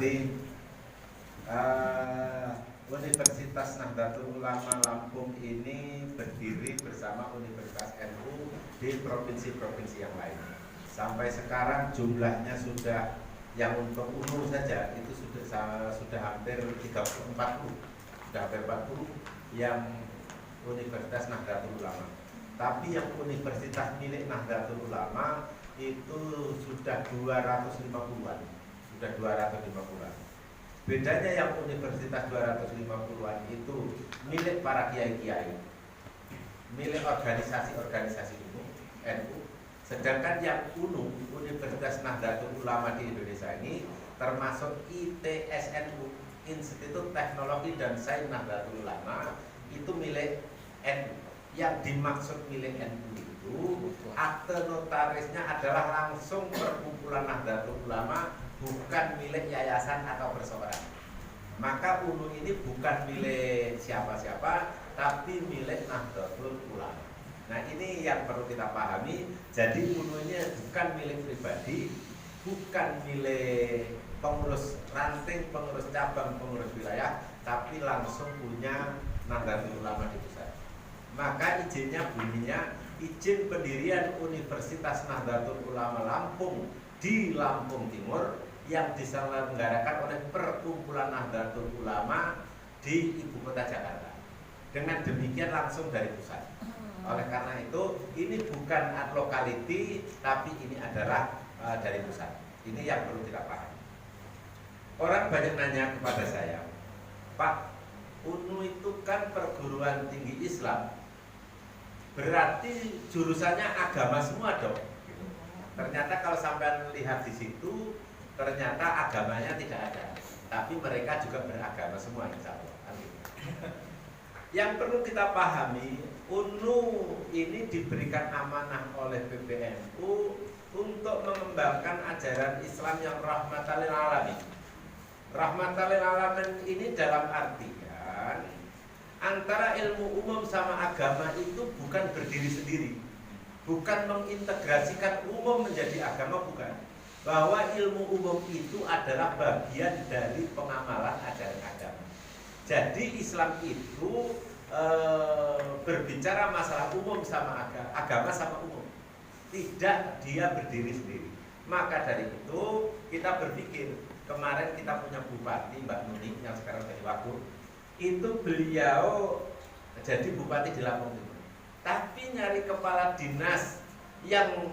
Jadi Universitas Nahdlatul Ulama Lampung ini berdiri bersama Universitas NU di provinsi-provinsi yang lain. Sampai sekarang jumlahnya sudah, yang untuk UNU saja itu sudah hampir 40, sudah hampir 40 yang Universitas Nahdlatul Ulama. Tapi yang universitas milik Nahdlatul Ulama itu sudah 250-an, sudah 250-an. Bedanya yang universitas 250-an itu milik para kiai-kiai, milik organisasi-organisasi umum NU. Sedangkan yang UNU, Universitas Nahdlatul Ulama di Indonesia ini termasuk ITSNU, Institut Teknologi dan Sains Nahdlatul Ulama, itu milik NU. Yang dimaksud milik NU itu akte notarisnya adalah langsung perkumpulan Nahdlatul Ulama, bukan milik yayasan atau perseorangan. Maka UNU ini bukan milik siapa-siapa, tapi milik Nahdlatul Ulama. Nah, ini yang perlu kita pahami. Jadi UNU ini bukan milik pribadi, bukan milik pengurus ranting, pengurus cabang, pengurus wilayah, tapi langsung punya Nahdlatul Ulama di pusat. Maka izinnya bunyinya izin pendirian Universitas Nahdlatul Ulama Lampung di Lampung Timur yang diselenggarakan oleh Perkumpulan Nahdlatul Ulama di Ibu Kota Jakarta. Dengan demikian langsung dari pusat. Oleh karena itu ini bukan ad locality, tapi ini adalah dari pusat. Ini yang perlu kita pahami. Orang banyak nanya kepada saya, Pak, UNU itu kan perguruan tinggi Islam, berarti jurusannya agama semua dong. Ternyata kalau sampai lihat di situ, ternyata agamanya tidak ada, tapi mereka juga beragama semua, insya Allah. Yang perlu kita pahami, UNU ini diberikan amanah oleh PBNU untuk mengembangkan ajaran Islam yang rahmatan lil alamin. Rahmatan lil alamin ini dalam artian antara ilmu umum sama agama itu bukan berdiri sendiri, bukan mengintegrasikan umum menjadi agama, bukan. Bahwa ilmu umum itu adalah bagian dari pengamalan ajaran agama. Jadi Islam itu berbicara masalah umum sama agama sama umum, tidak dia berdiri sendiri. Maka dari itu kita berpikir, kemarin kita punya bupati Mbak Nuni yang sekarang jadi wagub, itu beliau jadi bupati di Lampung Timur, tapi nyari kepala dinas yang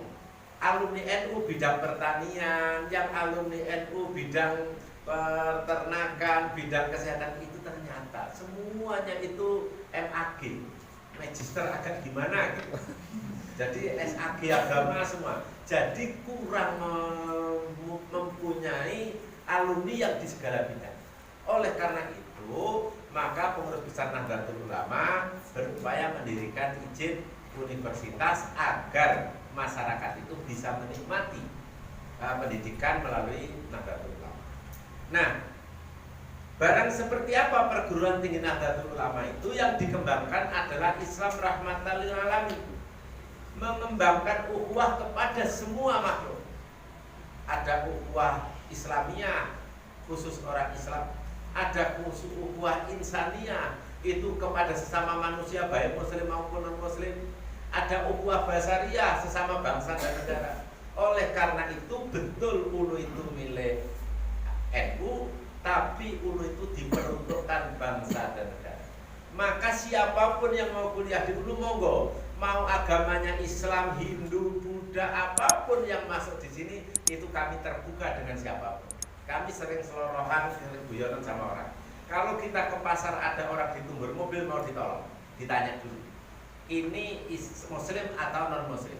alumni NU bidang pertanian, yang alumni NU bidang peternakan, bidang kesehatan, itu ternyata semuanya itu MAG, magister agak gimana gitu. Jadi SAG agama semua. Jadi kurang mempunyai alumni yang di segala bidang. Oleh karena itu, maka pengurus besar Nahdlatul Ulama berupaya mendirikan izin universitas agar masyarakat itu bisa menikmati pendidikan melalui Nahdlatul Ulama. Nah, barang seperti apa perguruan tinggi Nahdlatul Ulama itu? Yang dikembangkan adalah Islam rahmatan lil alamin, mengembangkan ukhuwah kepada semua makhluk. Ada ukhuwah Islamiyah khusus orang Islam, ada ukhuwah insaniyah itu kepada sesama manusia baik muslim maupun non muslim, ada ukhuwah basariyah sesama bangsa dan negara. Oleh karena itu betul UNU itu milik NU, tapi UNU itu diperuntukkan bangsa dan negara. Maka siapapun yang mau kuliah di UNU monggo, mau agamanya Islam, Hindu, Buddha, apapun yang masuk di sini itu kami terbuka dengan siapapun. Kami sering selorohan, sering guyonan sama orang. Kalau kita ke pasar ada orang ditunggu mobil mau ditolong, ditanya dulu, ini muslim atau non muslim?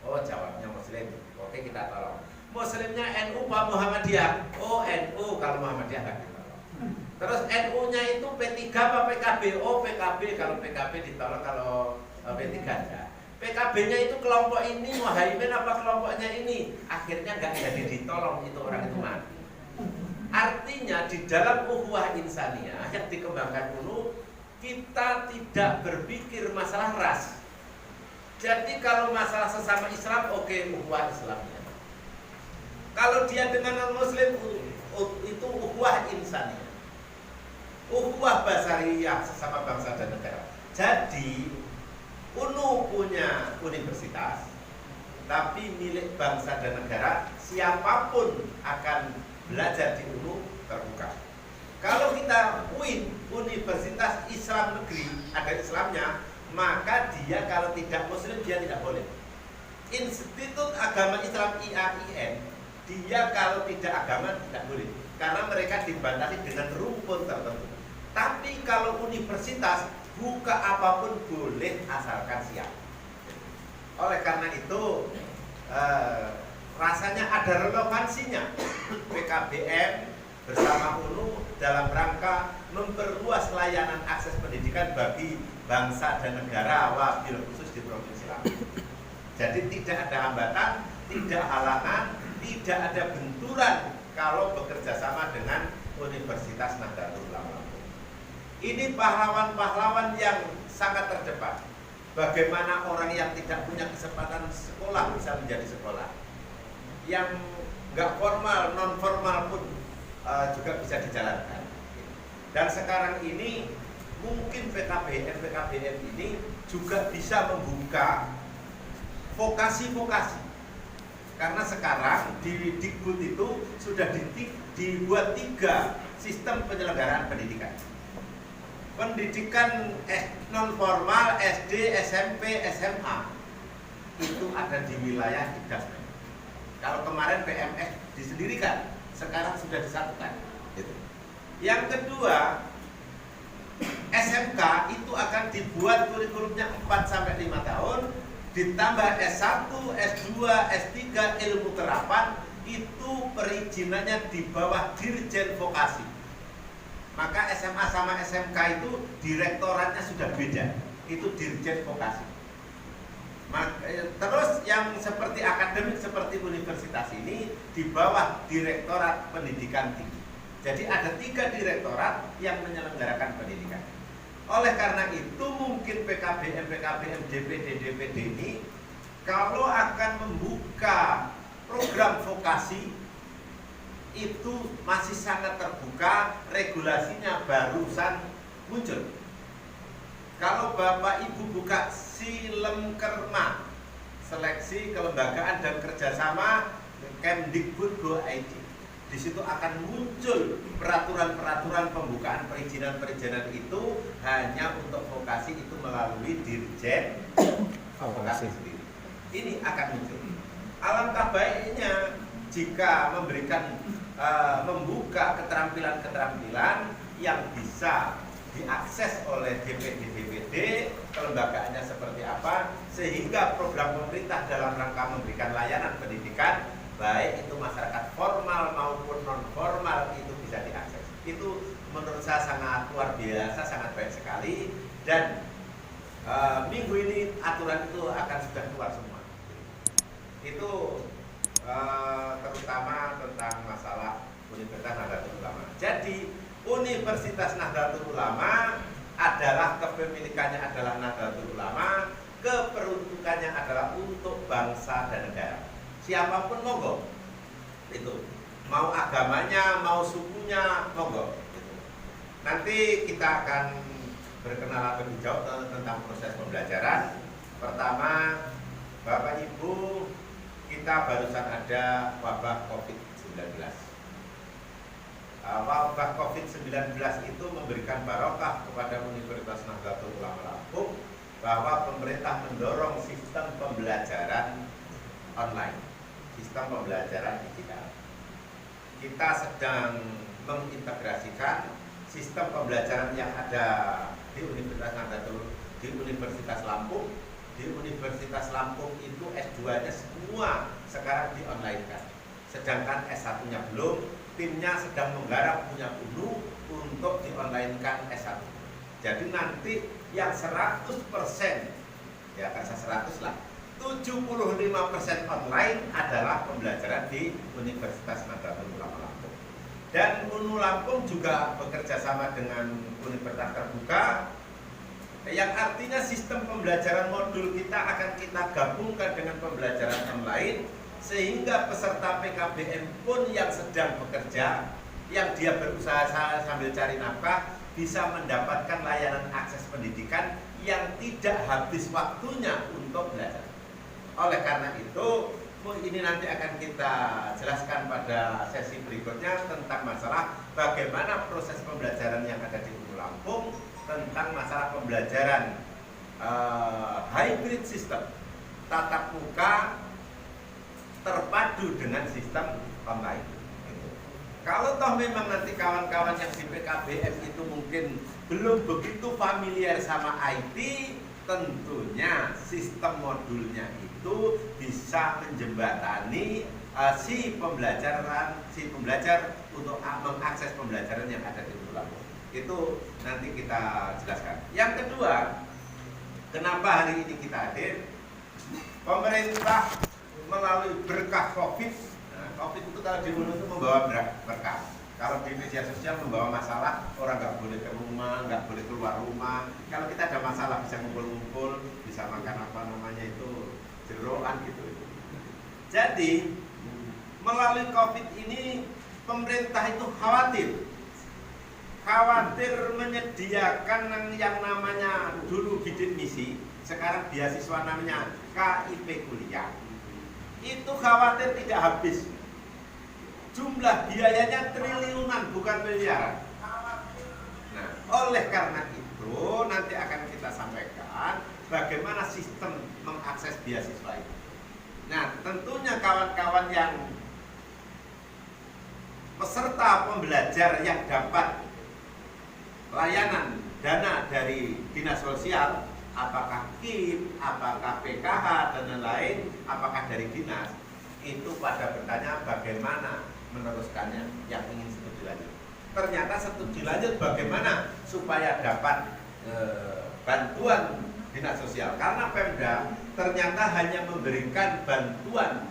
Oh, jawabnya muslim. Oke, kita tolong. Muslimnya NU Pak Muhammadiyah. Oh, NU, kalau Muhammadiyah nggak ditolong. Terus NU-nya itu P3 apa PKB? Oh, PKB, kalau PKB ditolong, kalau P3 enggak. PKB-nya itu kelompok ini, Muhaimin apa kelompoknya ini? Akhirnya nggak jadi ditolong, itu orang itu mati. Artinya di dalam ukhuwah insaniyah yang dikembangkan UNU, kita tidak berpikir masalah ras. Jadi kalau masalah sesama Islam, oke, ukhuwah Islamnya. Kalau dia dengan non muslim, itu ukhuwah insaniyah, ukhuwah basariyah sesama bangsa dan negara. Jadi UNU punya universitas, tapi milik bangsa dan negara, siapapun akan belajar di UNU terbuka. Kalau kita UIN, Universitas Islam Negeri, ada Islamnya, maka dia kalau tidak Muslim dia tidak boleh. Institut Agama Islam IAIN, dia kalau tidak agama tidak boleh, karena mereka dibatasi dengan rumpun tertentu. Tapi kalau universitas, buka apapun boleh asalkan siap. Oleh karena itu rasanya ada relevansinya PKBM bersama UNU dalam rangka memperluas layanan akses pendidikan bagi bangsa dan negara, wabil khusus di Provinsi Lampung. Jadi tidak ada hambatan, tidak halangan, tidak ada benturan kalau bekerja sama dengan Universitas Nahdlatul Ulama Lampung. Ini pahlawan-pahlawan yang sangat terdepan. Bagaimana orang yang tidak punya kesempatan sekolah bisa menjadi sekolah, yang nggak formal, non formal pun juga bisa dijalankan. Dan sekarang ini mungkin PKBM ini juga bisa membuka vokasi-vokasi, karena sekarang di Dikbud itu sudah dibuat 3 sistem penyelenggaraan pendidikan. Pendidikan non formal, SD, SMP, SMA itu ada di wilayah Dinas. Kalau kemarin PMS disendirikan, sekarang sudah disatukan. Yang kedua, SMK itu akan dibuat kurikulumnya 4-5 tahun, ditambah S1, S2, S3 ilmu terapan, itu perizinannya di bawah Dirjen Vokasi. Maka SMA sama SMK itu direktoratnya sudah beda, itu Dirjen Vokasi. Terus yang seperti akademik seperti universitas ini di bawah Direktorat Pendidikan Tinggi. Jadi ada 3 direktorat yang menyelenggarakan pendidikan. Oleh karena itu mungkin PKBM, DPD ini kalau akan membuka program vokasi itu masih sangat terbuka, regulasinya barusan muncul. Kalau Bapak Ibu buka Silemkerma, Seleksi Kelembagaan dan Kerjasama Kemdikbud.go.id, di situ akan muncul peraturan-peraturan pembukaan perizinan itu hanya untuk vokasi itu melalui Dirjen Vokasi sendiri. Ini akan muncul. Alangkah baiknya jika memberikan membuka keterampilan-keterampilan yang bisa diakses oleh DPD, kelembagaannya seperti apa, sehingga program pemerintah dalam rangka memberikan layanan pendidikan, baik itu masyarakat formal maupun non formal, itu bisa diakses. Itu menurut saya sangat luar biasa, sangat baik sekali. Dan minggu ini aturan itu akan sudah keluar semua. Itu terutama tentang masalah Universitas Nahdlatul Ulama. Jadi Universitas Nahdlatul Ulama adalah kepemilikannya adalah Nahdlatul Ulama, keperuntukannya adalah untuk bangsa dan negara. Siapapun monggo, itu mau agamanya, mau sukunya, monggo. Nanti kita akan berkenalan lebih jauh tentang proses pembelajaran. Pertama, Bapak Ibu, kita barusan ada wabah COVID-19. Wabah COVID-19 itu memberikan barokah kepada Universitas Nahdlatul Ulama Lampung bahwa pemerintah mendorong sistem pembelajaran online, sistem pembelajaran digital. Kita sedang mengintegrasikan sistem pembelajaran yang ada di Universitas Lampung. Di Universitas Lampung itu S2-nya semua sekarang di-online-kan. Sedangkan S1-nya belum, timnya sedang menggarap punya UNU untuk di-online-kan S1. Jadi nanti yang 100%, ya kasa 100 lah, 75% online adalah pembelajaran di Universitas Nahdlatul Ulama Lampung. Dan UNU Lampung juga bekerja sama dengan Universitas Terbuka, yang artinya sistem pembelajaran modul kita akan kita gabungkan dengan pembelajaran online, sehingga peserta PKBM pun yang sedang bekerja yang dia berusaha sambil cari nafkah bisa mendapatkan layanan akses pendidikan yang tidak habis waktunya untuk belajar. Oleh karena itu, ini nanti akan kita jelaskan pada sesi berikutnya tentang masalah bagaimana proses pembelajaran yang ada di UNU Lampung, tentang masalah pembelajaran hybrid system, tatap muka terpadu dengan sistem online. Kalau toh memang nanti kawan-kawan yang di PKBM itu mungkin belum begitu familiar sama IT, tentunya sistem modulnya itu bisa menjembatani si pembelajar untuk mengakses pembelajaran yang ada di UNU. Itu nanti kita jelaskan. Yang kedua, kenapa hari ini kita hadir? Pemerintah melalui berkah COVID. COVID itu kalau di UNU itu membawa berkah. Kalau di media sosial membawa masalah, orang nggak boleh ke rumah, nggak boleh keluar rumah. Kalau kita ada masalah bisa ngumpul-ngumpul, bisa makan apa namanya itu jeroan gitu. Jadi melalui COVID ini pemerintah itu khawatir menyediakan yang namanya dulu bidik misi, sekarang beasiswa namanya KIP kuliah. Itu khawatir tidak habis. Jumlah biayanya triliunan, bukan miliaran. Nah, oleh karena itu nanti akan kita sampaikan bagaimana sistem mengakses beasiswa itu. Nah, tentunya kawan-kawan yang peserta pembelajar yang dapat layanan dana dari dinas sosial, apakah KIP, apakah PKH dan lain-lain, apakah dari dinas, itu pada bertanya bagaimana meneruskannya yang ingin studi lanjut. Ternyata studi lanjut bagaimana supaya dapat bantuan dinas sosial, karena Pemda ternyata hanya memberikan bantuan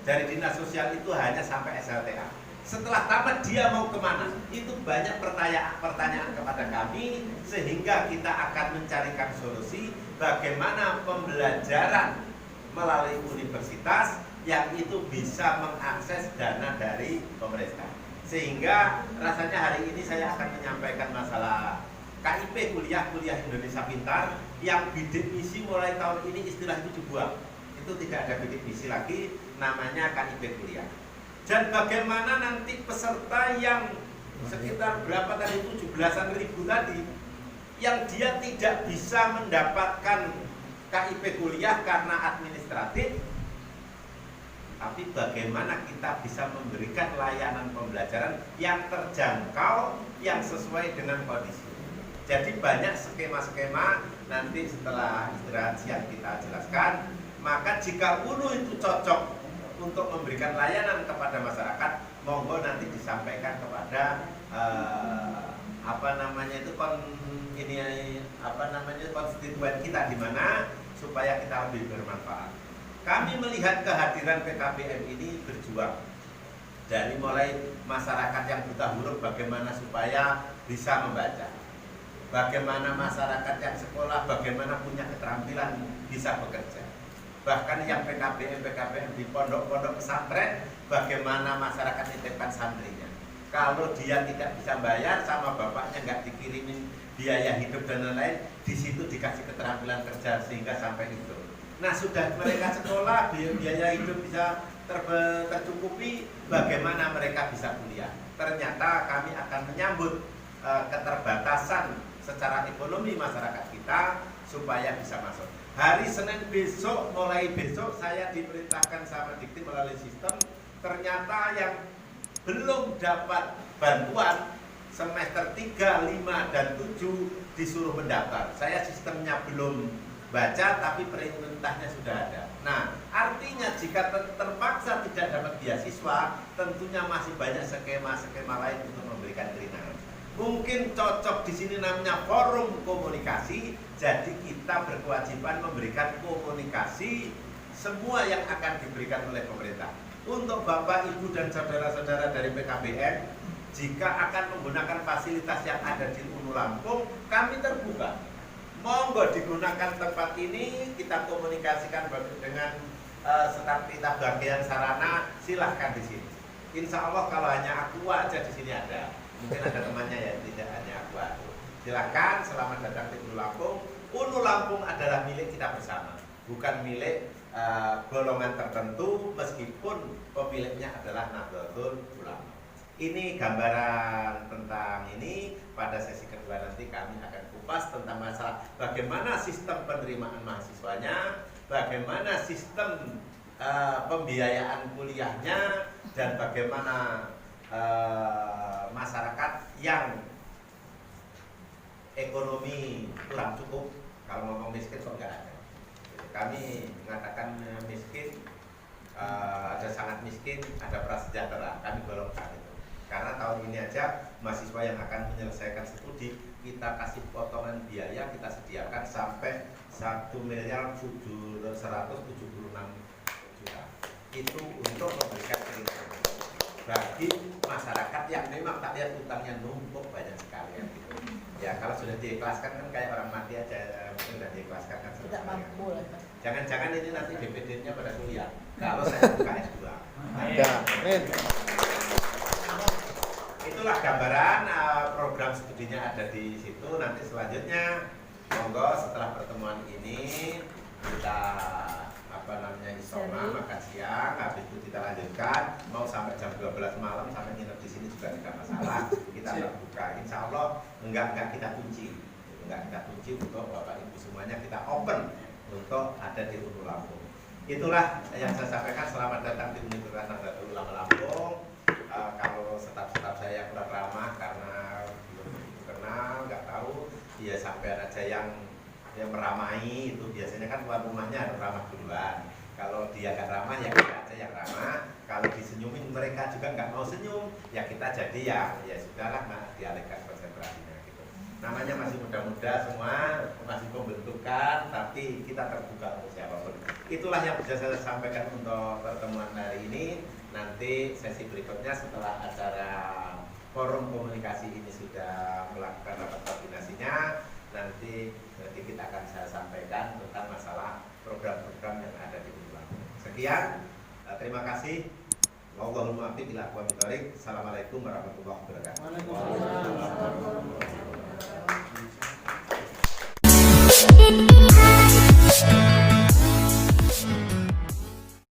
dari dinas sosial itu hanya sampai SLTA. Setelah tamat dia mau kemana? Itu banyak pertanyaan kepada kami, sehingga kita akan mencarikan solusi bagaimana pembelajaran melalui universitas yang itu bisa mengakses dana dari pemerintah. Sehingga rasanya hari ini saya akan menyampaikan masalah KIP kuliah Indonesia Pintar yang bidik misi mulai tahun ini istilah itu dibuang. Itu tidak ada bidik misi lagi, namanya KIP kuliah. Dan bagaimana nanti peserta yang sekitar berapa tadi, 17-an ribu tadi, yang dia tidak bisa mendapatkan KIP kuliah karena administratif, tapi bagaimana kita bisa memberikan layanan pembelajaran yang terjangkau, yang sesuai dengan kondisi. Jadi banyak skema-skema, nanti setelah istirahat siang kita jelaskan. Maka jika UNU itu cocok untuk memberikan layanan kepada masyarakat, monggo nanti disampaikan kepada konstituen kita di mana supaya kita lebih bermanfaat. Kami melihat kehadiran PKBM ini berjuang dari mulai masyarakat yang buta huruf bagaimana supaya bisa membaca, bagaimana masyarakat yang sekolah bagaimana punya keterampilan bisa bekerja, bahkan yang PKBM di pondok-pondok pesantren bagaimana masyarakat nitipkan santrinya. Kalau dia tidak bisa bayar sama bapaknya nggak dikirimin biaya hidup dan lain-lain, di situ dikasih keterampilan kerja sehingga sampai itu. Nah, sudah mereka sekolah, biaya hidup bisa tercukupi, bagaimana mereka bisa kuliah. Ternyata kami akan menyambut keterbatasan secara ekonomi masyarakat kita supaya bisa masuk. Hari Senin besok, mulai besok saya diperintahkan sama Dikti melalui sistem, ternyata yang belum dapat bantuan semester 3, 5, dan 7 disuruh mendaftar. Saya sistemnya belum baca, tapi perintahnya sudah ada. Nah, artinya jika terpaksa tidak dapat beasiswa, tentunya masih banyak skema-skema lain untuk memberikan keringanan. Mungkin cocok di sini namanya forum komunikasi. Jadi kita berkewajiban memberikan komunikasi semua yang akan diberikan oleh pemerintah. Untuk Bapak, Ibu, dan saudara-saudara dari PKBM, jika akan menggunakan fasilitas yang ada di UNU Lampung, kami terbuka. Monggo digunakan tempat ini, kita komunikasikan dengan staf kita bagian sarana, silahkan di sini. Insya Allah kalau hanya Aqua aja di sini ada, mungkin ada temannya ya, tidak hanya Aqua. Silakan, selamat datang di Ulu Lampung. Ulu Lampung adalah milik kita bersama, bukan milik golongan tertentu, meskipun pemiliknya adalah Nahdlatul Ulama. Ini gambaran tentang ini. Pada sesi kedua nanti kami akan kupas tentang masalah bagaimana sistem penerimaan mahasiswanya, bagaimana sistem pembiayaan kuliahnya, dan bagaimana masyarakat yang ekonomi kurang cukup. Kalau ngomong miskin kok nggak ada. Kami mengatakan miskin, ada sangat miskin, ada prasejahtera. Kami golongkan itu. Karena tahun ini aja mahasiswa yang akan menyelesaikan studi kita kasih potongan biaya, kita sediakan sampai 1.176 juta. Itu untuk memberikan keringanan bagi masyarakat yang memang tak lihat utangnya numpuk banyak sekali ya, gitu. Ya kalau sudah diikhlaskan kan kayak orang mati aja, sudah diikhlaskan kan tidak mampu lah. Jangan-jangan ini nanti DPD-nya pada kuliah kalau saya buka S2. Amin. Itulah gambaran program studinya ada di situ. Nanti selanjutnya monggo setelah pertemuan ini kita isoma, makan siang, habis itu kita lanjutkan mau sampai jam 12 malam sampai nginep di sini juga tidak masalah. Kita terbuka, insya Allah enggak kita kunci, untuk Bapak Ibu semuanya kita open untuk ada di Ulu Lampung. Itulah yang saya sampaikan. Selamat datang di Universitas Nahdlatul Ulama Lampung. Kalau staf-staf saya kurang ramah karena belum kenal, nggak tahu, ya sampai aja yang meramai itu biasanya kan tuan rumahnya harus ramah duluan. Kalau dia nggak ramah ya kita aja yang ramah. Kalau disenyumin mereka juga nggak mau senyum, ya kita jadi ya sudahlah, dialihkan konsentrasinya gitu. Namanya masih muda-muda semua, masih pembentukan, tapi kita terbuka untuk siapapun. Itulah yang bisa saya sampaikan untuk pertemuan hari ini. Nanti sesi berikutnya setelah acara forum komunikasi ini sudah melakukan rapat koordinasinya, nanti kita akan saya sampaikan tentang masalah program-program yang ada di Ulu Lampung. Sekian, terima kasih. Wallahul muwaffiq ila aqwamit thoriq. Assalamualaikum warahmatullahi wabarakatuh. Waalaikumsalam.